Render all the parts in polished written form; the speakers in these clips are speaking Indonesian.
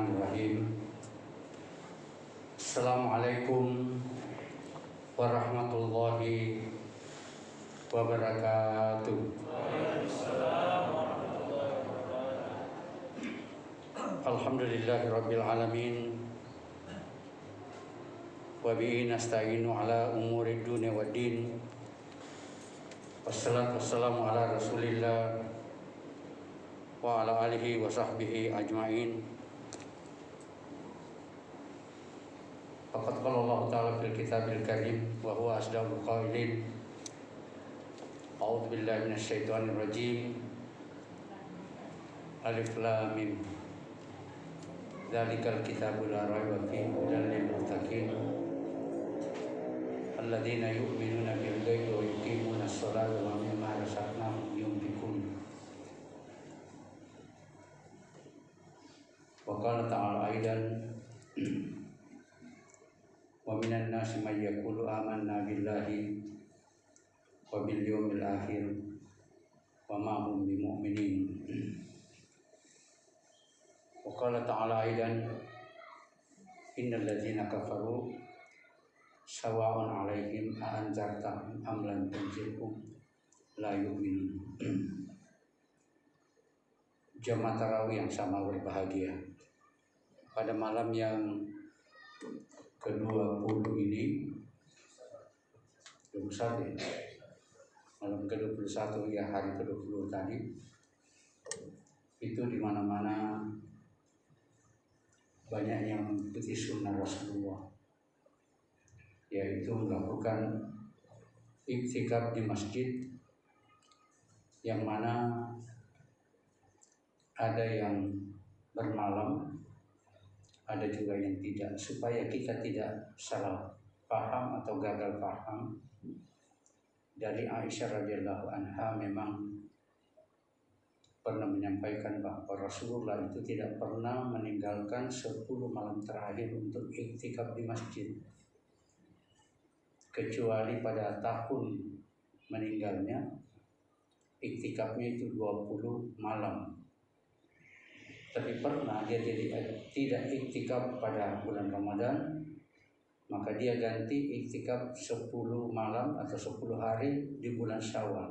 Bismillahirrahmanirrahim. Assalamualaikum warahmatullahi wabarakatuh. Alhamdulillahirabbil alamin. Wa bihi nasta'inu ala umuri dunya waddin. Wassalatu wassalamu ala Rasulillah wa ala alihi wa sahbihi ajma'in. Faqad qala Allah ta'ala fil kitabil karim wa huwa asdaqul qailin. A'udzu billahi minasy syaithanir rajim. Alif lam mim. Dzalikal kitabu la raiba fihi hudan lil muttaqin. Alladzina yu'minuna bil ghaibi wa yuqimuna ash-sholata wa mimma razaqnahum yunfiqun. Wa qala ta'ala aidan wa minan nasi may yaqulu amanna billahi wa bil yawmil akhir wa ma hum bimu'minin. Wa qala ta'ala aidan innal ladzina kafaru sawa'un 'alaihim a anzartahum am lam tunzirhum la yu'minun. Jamaah tarawih yang sama berbahagia pada malam yang ke-20 ini, 21 ya, malam ke-21 ya, hari ke-20 tadi, itu di mana-mana banyak yang mengikuti sunnah Rasulullah, yaitu melakukan iktikaf di masjid, yang mana ada yang bermalam, ada juga yang tidak, supaya kita tidak salah paham atau gagal paham. Dari Aisyah radhiyallahu anha memang pernah menyampaikan bahwa Rasulullah itu tidak pernah meninggalkan 10 malam terakhir untuk iktikaf di masjid, kecuali pada tahun meninggalnya iktikafnya itu 20 malam. Tapi pernah dia tidak iktikaf pada bulan Ramadan, maka dia ganti iktikaf 10 malam atau 10 hari di bulan Syawal.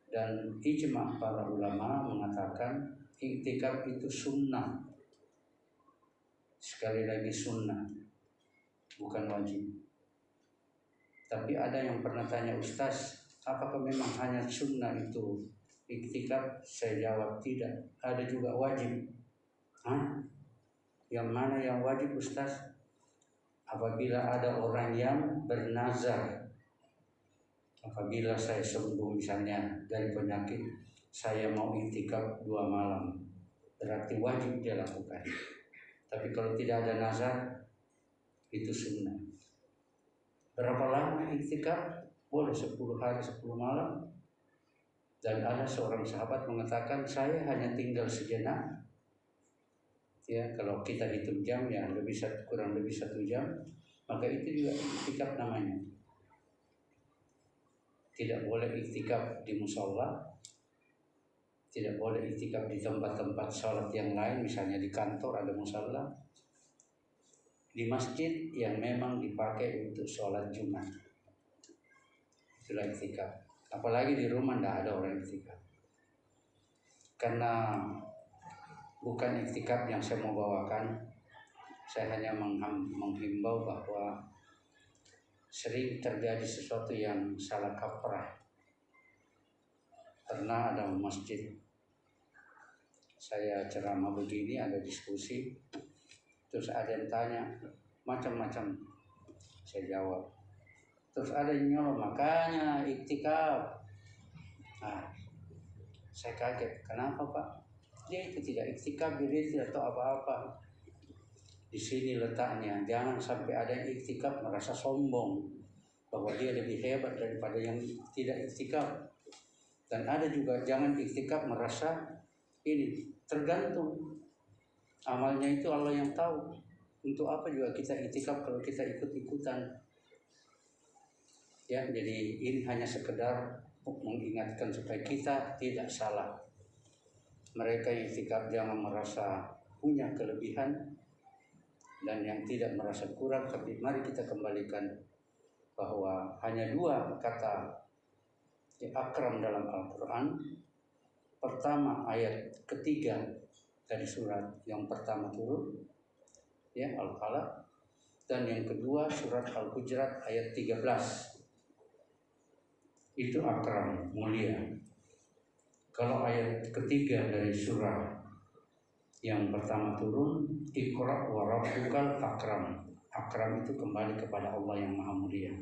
Dan ijma' para ulama mengatakan iktikaf itu sunnah. Sekali lagi sunnah, bukan wajib. Tapi ada yang pernah tanya, Ustaz, apakah memang hanya sunnah itu iktikaf? Saya jawab tidak, ada juga wajib. Yang mana yang wajib, Ustaz? Apabila ada orang yang bernazar, apabila saya sembuh misalnya dari penyakit, saya mau iktikaf 2 malam, berarti wajib dia lakukan. Tapi kalau tidak ada nazar, itu sunnah. Berapa lama iktikaf? Boleh 10 hari 10 malam. Dan ada seorang sahabat mengatakan, saya hanya tinggal sejenak. Ya, kalau kita hitung jam ya kurang lebih 1 jam, maka itu juga iktikaf namanya. Tidak boleh iktikaf di musola, tidak boleh iktikaf di tempat-tempat sholat yang lain, misalnya di kantor ada musola, di masjid yang memang dipakai untuk sholat Jumat, itulah iktikaf. Apalagi di rumah tidak ada orang iktikaf. Karena bukan iktikaf yang saya mau bawakan, saya hanya menghimbau bahwa sering terjadi sesuatu yang salah kaprah. Pernah ada masjid, saya ceramah begini, ada diskusi, terus ada yang tanya macam-macam, saya jawab. Terus ada yang nyolong, makanya iktikaf. Saya kaget, kenapa Pak? Dia itu tidak iktikaf, dia tidak tahu apa-apa. Di sini letaknya, jangan sampai ada yang iktikaf merasa sombong bahwa dia lebih hebat daripada yang tidak iktikaf. Dan ada juga jangan iktikaf merasa ini, tergantung. Amalnya itu Allah yang tahu. Untuk apa juga kita iktikaf kalau kita ikut-ikutan? Ya, jadi ini hanya sekedar mengingatkan supaya kita tidak salah. Mereka yang iktikaf jangan merasa punya kelebihan dan yang tidak merasa kurang, tapi mari kita kembalikan bahwa hanya dua kata akram dalam Al-Quran. Pertama ayat ketiga dari surat yang pertama turun, ya, Al-Falaq, dan yang kedua surat Al-Hujurat ayat 13. Itu akram, mulia. Kalau ayat ketiga dari surah yang pertama turun, Iqra wa rabbukal akram. Akram itu kembali kepada Allah yang Maha Mulia.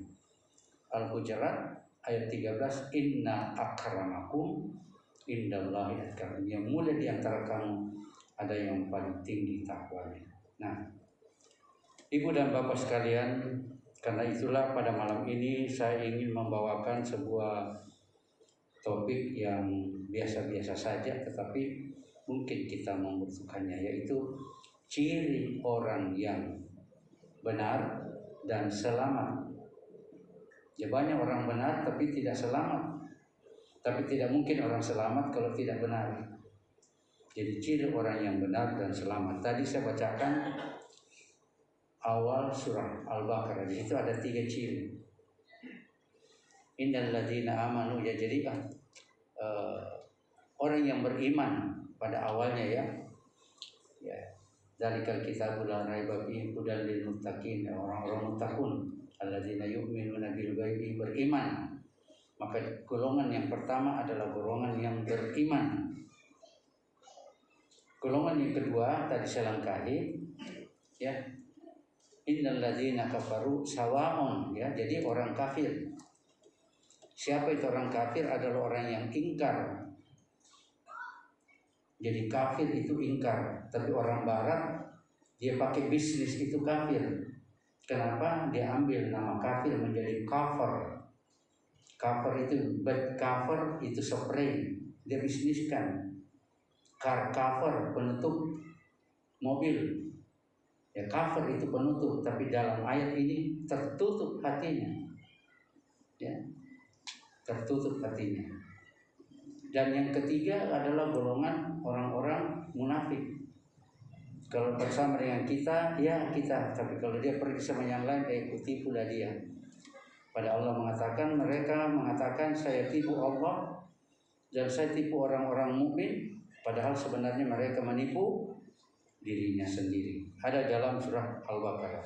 Al-Hujurat ayat 13, Inna akramakum indallahi atqakum. Yang mulia di antara kamu ada yang paling tinggi takwanya. Nah, Ibu dan Bapak sekalian, karena itulah pada malam ini saya ingin membawakan sebuah topik yang biasa-biasa saja, tetapi mungkin kita membutuhkannya, yaitu ciri orang yang benar dan selamat. Ya, banyak orang benar tapi tidak selamat, tapi tidak mungkin orang selamat kalau tidak benar. Jadi ciri orang yang benar dan selamat. Tadi saya bacakan awal surah Al-Baqarah, itu ada 3 ciri. Innal ladzina amanu, ya, jadi orang yang beriman pada awalnya, ya. Dzalikal kitabul la raiba fihi hudal lil muttaqin, orang-orang muttaqun alladzina yu'minuna bil ghaibi, beriman. Maka golongan yang pertama adalah golongan yang beriman. Golongan yang kedua tadi saya langkahi, ya. Innal ladzina kafaru sawa'un, ya. Jadi orang kafir. Siapa itu orang kafir? Adalah orang yang ingkar. Jadi kafir itu ingkar. Tapi orang barat dia pakai bisnis itu kafir. Kenapa? Dia ambil nama kafir menjadi cover. Cover itu bed cover, itu spray. Dia bisniskan. Car cover, penutup mobil. Ya, cover itu penutup, tapi dalam ayat ini tertutup hatinya, ya, tertutup hatinya. Dan yang ketiga adalah golongan orang-orang munafik. Kalau bersama dengan kita, ya kita, tapi kalau dia pergi sama yang lain, dia ikuti pula dia. Pada Allah mengatakan, mereka mengatakan saya tipu Allah dan saya tipu orang-orang mukmin, padahal sebenarnya mereka menipu dirinya sendiri. Ada dalam surah Al-Baqarah.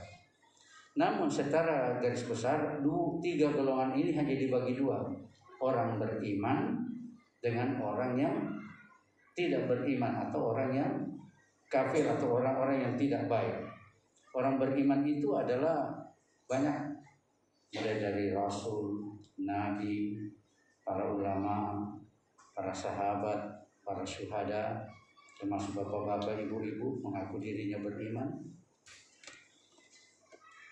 Namun secara garis besar 3 golongan ini hanya dibagi 2. Orang beriman dengan orang yang tidak beriman, atau orang yang kafir, atau orang-orang yang tidak baik. Orang beriman itu adalah banyak, mulai dari Rasul, Nabi, para ulama, para sahabat, para syuhada, termasuk bapak-bapak, ibu-ibu mengaku dirinya beriman.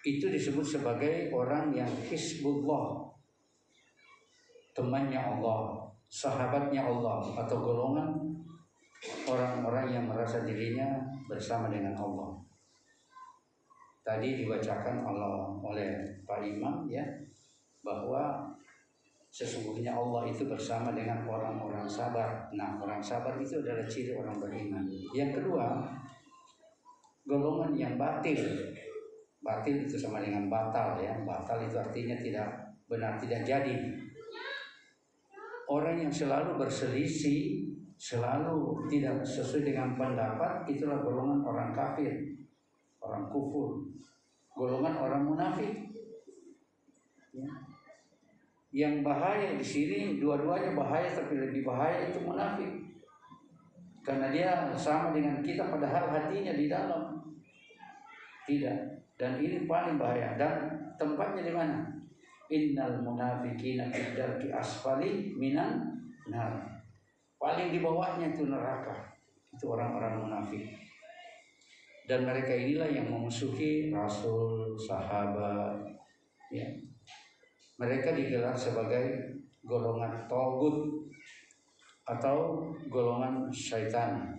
Itu disebut sebagai orang yang Hizbullah, temannya Allah, sahabatnya Allah, atau golongan orang-orang yang merasa dirinya bersama dengan Allah. Tadi dibacakan oleh Pak Imam, ya, bahwa sesungguhnya Allah itu bersama dengan orang-orang sabar. Nah, orang sabar itu adalah ciri orang beriman. Yang kedua, golongan yang batil. Batil itu sama dengan batal, ya. Batal itu artinya tidak benar, tidak jadi. Orang yang selalu berselisih, selalu tidak sesuai dengan pendapat, itulah golongan orang kafir, orang kufur, golongan orang munafik, ya. Yang bahaya di sini dua-duanya bahaya, tapi lebih bahaya itu munafik. Karena dia sama dengan kita padahal hatinya di dalam tidak. Dan ini paling bahaya. Dan tempatnya di mana? Innal munafiqina fi darki asfali minan nar. Paling di bawahnya itu neraka. Itu orang-orang munafik. Dan mereka inilah yang memusuhi Rasul, sahabat, ya. Mereka digelar sebagai golongan tagut atau golongan syaitan.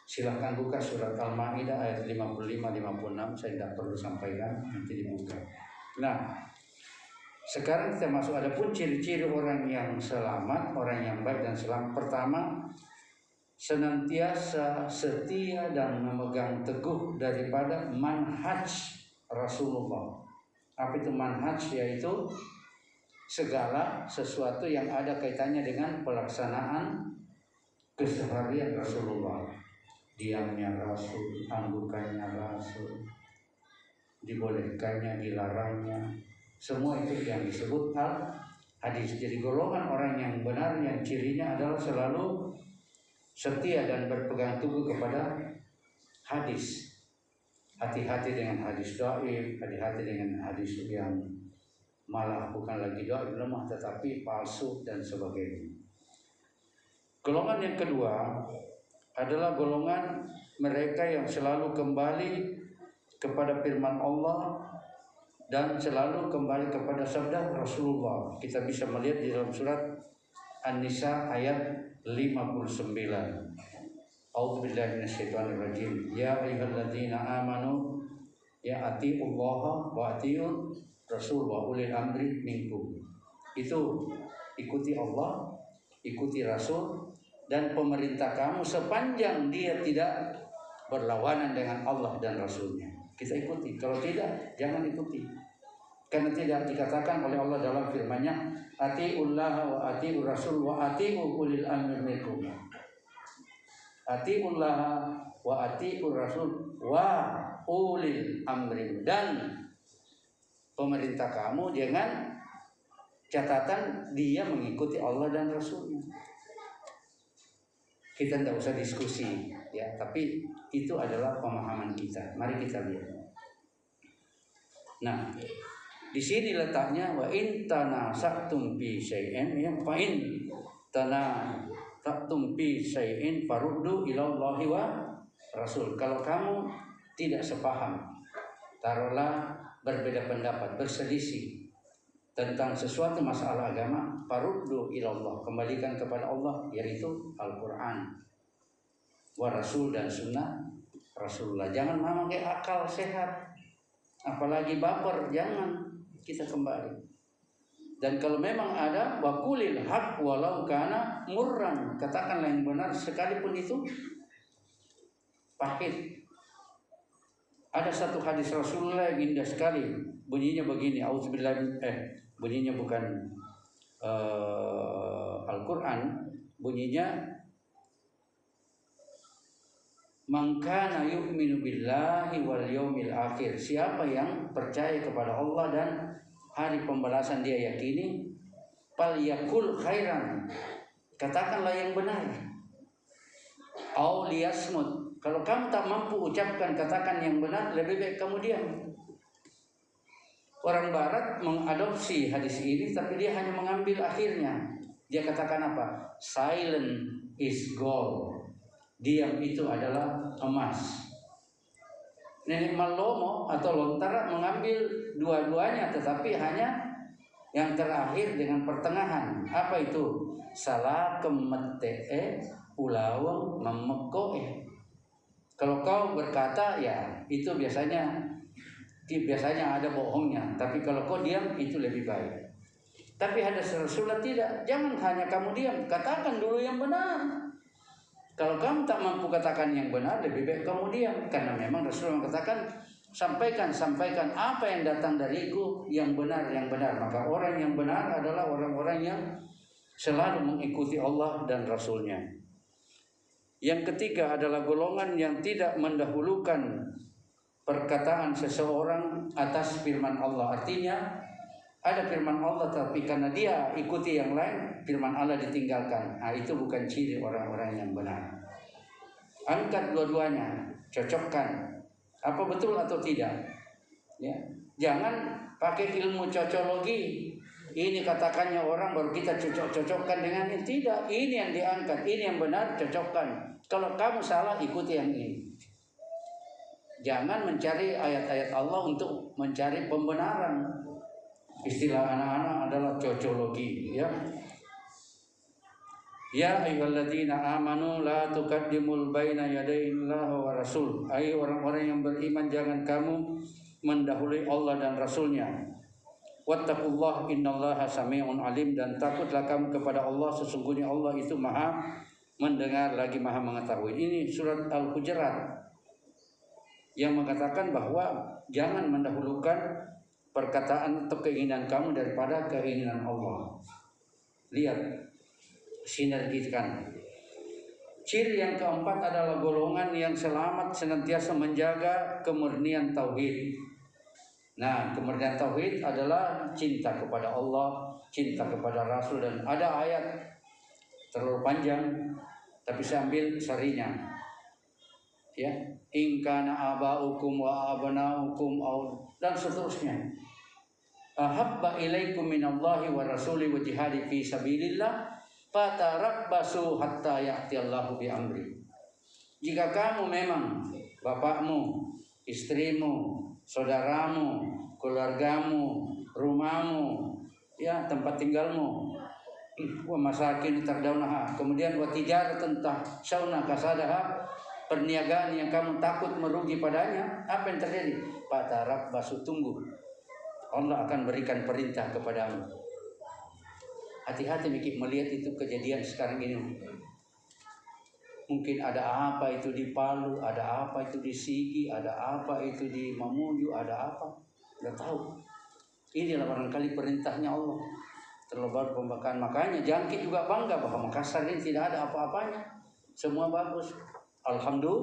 Silahkan buka surat Al-Maidah ayat 55-56, saya tidak perlu sampaikan, nanti dibuka. Nah, sekarang kita masuk, ada pun ciri-ciri orang yang selamat, orang yang baik dan selamat. Pertama, senantiasa setia dan memegang teguh daripada manhaj Rasulullah. Apa itu manhaj? Yaitu segala sesuatu yang ada kaitannya dengan pelaksanaan keseharian Rasulullah. Diamnya Rasul, anggukannya Rasul, dibolehkannya, dilarangnya, semua itu yang disebut hadis. Jadi golongan orang yang benar yang cirinya adalah selalu setia dan berpegang teguh kepada hadis. Hati-hati dengan hadis dhaif, hati-hati dengan hadis yang malah bukan lagi dhaif, lemah, tetapi palsu dan sebagainya. Golongan yang kedua adalah golongan mereka yang selalu kembali kepada firman Allah dan selalu kembali kepada sabda Rasulullah. Kita bisa melihat di dalam surat An-Nisa ayat 59. A'udzubillahi minasyaitonirrajim. Ya ayyuhalladzina amanu ya atiullaha wa atiur rasul wa ulil amri minkum. Itu ikuti Allah, ikuti Rasul dan pemerintah kamu sepanjang dia tidak berlawanan dengan Allah dan Rasulnya. Kita ikuti. Kalau tidak, jangan ikuti. Karena tidak dikatakan oleh Allah dalam firman-Nya, atiullaha wa atiur rasul wa atiu ulil amri minkum. Atiullaha wa atiur rasul wa ulil amri, dan pemerintah kamu dengan catatan dia mengikuti Allah dan Rasulnya. Kita tidak usah diskusi ya, tapi itu adalah pemahaman kita. Mari kita lihat. Nah, di sini letaknya wa in tanasa'tum fi syai'in, ya, fa in tanasa'tum fi syai'in faruddu ila Allahi wa Rasul. Kalau kamu tidak sepaham, taruhlah berbeda pendapat, berselisih tentang sesuatu masalah agama, faruddu ila Allah, kembalikan kepada Allah, yaitu Al-Qur'an wa Rasul dan sunnah Rasulullah. Jangan memakai akal sehat, apalagi baper, jangan. Kita kembali. Dan kalau memang ada waqulil haq walau kana murran, katakanlah yang benar sekalipun itu pahit. Ada satu hadis Rasulullah yang indah sekali, bunyinya begini, bunyinya bukan Al-Qur'an, bunyinya man kana yu'minu billahi wal yaumil akhir. Siapa yang percaya kepada Allah dan hari pembalasan dia yakini, fal yakul khairan, katakanlah yang benar, au liyasmut. Kalau kamu tak mampu ucapkan, katakan yang benar, lebih baik kamu diam. Orang barat mengadopsi hadis ini, tapi dia hanya mengambil akhirnya. Dia katakan apa? Silent is gold. Diam itu adalah emas. Nenek Malomo atau Lontara mengambil dua-duanya, tetapi hanya yang terakhir dengan pertengahan. Apa itu? Salah kemetee ulawang memekoe. Kalau kau berkata, ya itu biasanya ada bohongnya. Tapi kalau kau diam, itu lebih baik. Tapi hadis Rasulullah tidak. Jangan hanya kamu diam, katakan dulu yang benar. Kalau kamu tak mampu katakan yang benar, lebih baik kamu diam. Karena memang Rasulullah katakan, sampaikan apa yang datang dariku yang benar. Maka orang yang benar adalah orang-orang yang selalu mengikuti Allah dan Rasulnya. Yang ketiga adalah golongan yang tidak mendahulukan perkataan seseorang atas firman Allah. Artinya ada firman Allah, tapi karena dia ikuti yang lain, firman Allah ditinggalkan. Nah, itu bukan ciri orang-orang yang benar. Angkat dua-duanya, cocokkan apa betul atau tidak. Ya, jangan pakai ilmu cocologi. Ini katakannya orang baru kita cocokkan dengan ini. Tidak, ini yang diangkat, ini yang benar, cocokkan. Kalau kamu salah, ikuti yang ini. Jangan mencari ayat-ayat Allah untuk mencari pembenaran. Istilah anak-anak adalah cocologi, ya. Ya ayyuhalladzina amanu la tuqaddimul baina yadayillahi wa rasul. Hai orang-orang yang beriman, jangan kamu mendahului Allah dan Rasulnya. Wattaqullah innallaha sami'un alim, dan takutlah kamu kepada Allah, sesungguhnya Allah itu Maha mendengar lagi maha mengetahui. Ini surat Al-Hujurat yang mengatakan bahwa jangan mendahulukan perkataan atau keinginan kamu daripada keinginan Allah. Lihat, sinergikan. Ciri yang keempat adalah golongan yang selamat senantiasa menjaga kemurnian tauhid. Nah, kemurnian tauhid adalah cinta kepada Allah, cinta kepada Rasul, dan ada ayat terlalu panjang, tapi saya ambil sarinya. Ya, in kana abaukum wa abnaukum dan seterusnya. Ahabba ilaikum minallahi wa rasuli wa jihadi fi sabilillah fatarabbasu hatta ya'tiyallahu bi amri. Jika kamu memang bapakmu, istrimu, saudaramu, keluargamu, rumahmu, ya tempat tinggalmu, wa masakin tardawnaha, kemudian wa tijaratan tahsawna kasadaha, perniagaan yang kamu takut merugi padanya, apa yang terjadi? Fatarabbasu, tunggu. Allah akan berikan perintah kepadamu. Hati-hati melihat itu kejadian sekarang ini. Mungkin ada apa itu di Palu, ada apa itu di Sigi, ada apa itu di Mamuju, ada apa? Tidak tahu. Inilah barangkali perintahnya Allah. Terlebar pembakaran. Makanya Jangkit juga bangga bahwa Makassar ini tidak ada apa-apanya. Semua bagus. Alhamdulillah.